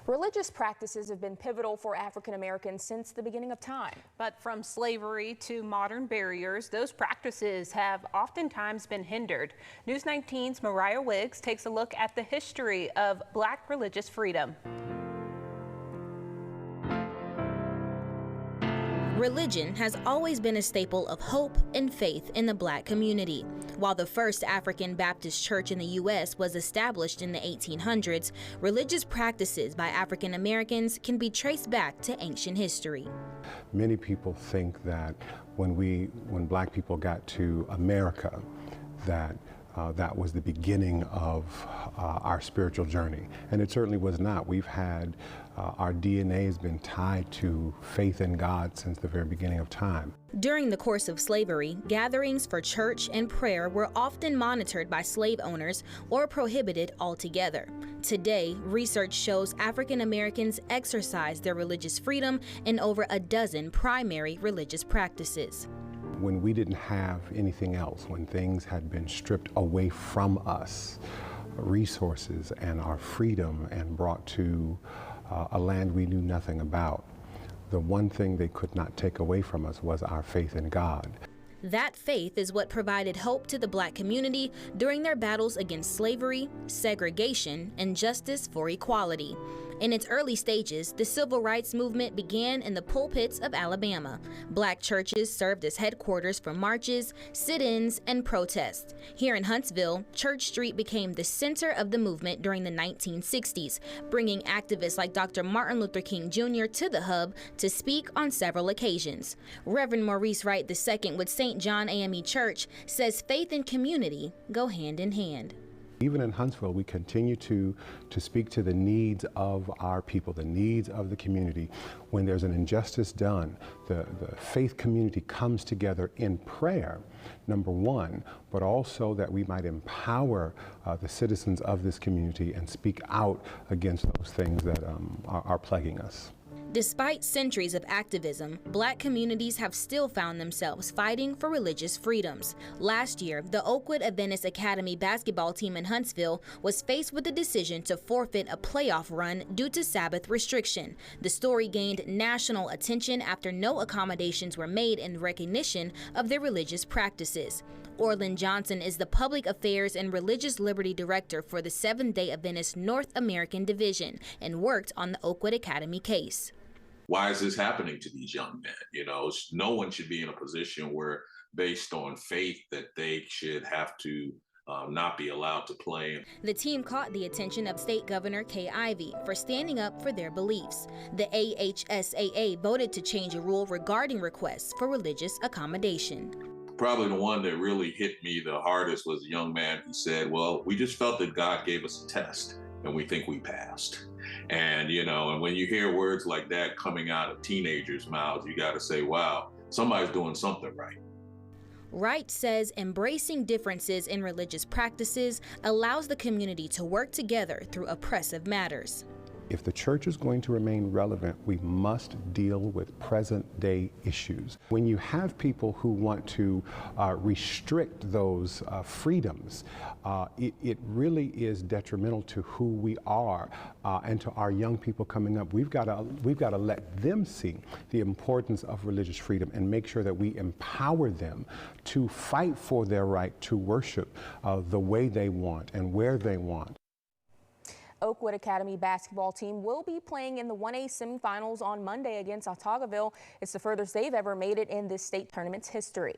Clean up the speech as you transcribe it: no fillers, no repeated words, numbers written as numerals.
Religious practices have been pivotal for African Americans since the beginning of time. But from slavery to modern barriers, those practices have oftentimes been hindered. News 19's Mariah Wiggs takes a look at the history of Black religious freedom. Religion has always been a staple of hope and faith in the Black community. While the first African Baptist church in the U.S. was established in the 1800s, religious practices by African Americans can be traced back to ancient history. Many people think that when Black people got to America, that was the beginning of our spiritual journey, and it certainly was not. We've had our DNA has been tied to faith in God since the very beginning of time. During the course of slavery, gatherings for church and prayer were often monitored by slave owners or prohibited altogether. Today, research shows African Americans exercise their religious freedom in over a dozen primary religious practices. When we didn't have anything else, when things had been stripped away from us, resources and our freedom, and brought to a land we knew nothing about, the one thing they could not take away from us was our faith in God. That faith is what provided hope to the Black community during their battles against slavery, segregation, and justice for equality. In its early stages, the civil rights movement began in the pulpits of Alabama. Black churches served as headquarters for marches, sit-ins, and protests. Here in Huntsville, Church Street became the center of the movement during the 1960s, bringing activists like Dr. Martin Luther King Jr. to the hub to speak on several occasions. Reverend Maurice Wright II with St. John AME Church says faith and community go hand in hand. Even in Huntsville, we continue to speak to the needs of our people, the needs of the community. When there's an injustice done, the faith community comes together in prayer, number one, but also that we might empower the citizens of this community and speak out against those things that are plaguing us. Despite centuries of activism, Black communities have still found themselves fighting for religious freedoms. Last year, the Oakwood Adventist Academy basketball team in Huntsville was faced with the decision to forfeit a playoff run due to Sabbath restriction. The story gained national attention after no accommodations were made in recognition of their religious practices. Orland Johnson is the Public Affairs and Religious Liberty Director for the Seventh-day Adventist North American Division and worked on the Oakwood Academy case. Why is this happening to these young men? You know, no one should be in a position where, based on faith, that they should have to not be allowed to play. The team caught the attention of State Governor Kay Ivey for standing up for their beliefs. The AHSAA voted to change a rule regarding requests for religious accommodation. Probably the one that really hit me the hardest was a young man who said, well, we just felt that God gave us a test and we think we passed. And, you know, and when you hear words like that coming out of teenagers' mouths, you got to say, wow, somebody's doing something right. Wright says embracing differences in religious practices allows the community to work together through oppressive matters. If the church is going to remain relevant, we must deal with present-day issues. When you have people who want to restrict those freedoms, it really is detrimental to who we are and to our young people coming up. We've got to let them see the importance of religious freedom and make sure that we empower them to fight for their right to worship the way they want and where they want. Oakwood Academy basketball team will be playing in the 1A semifinals on Monday against Ottauqueville. It's the furthest they've ever made it in this state tournament's history.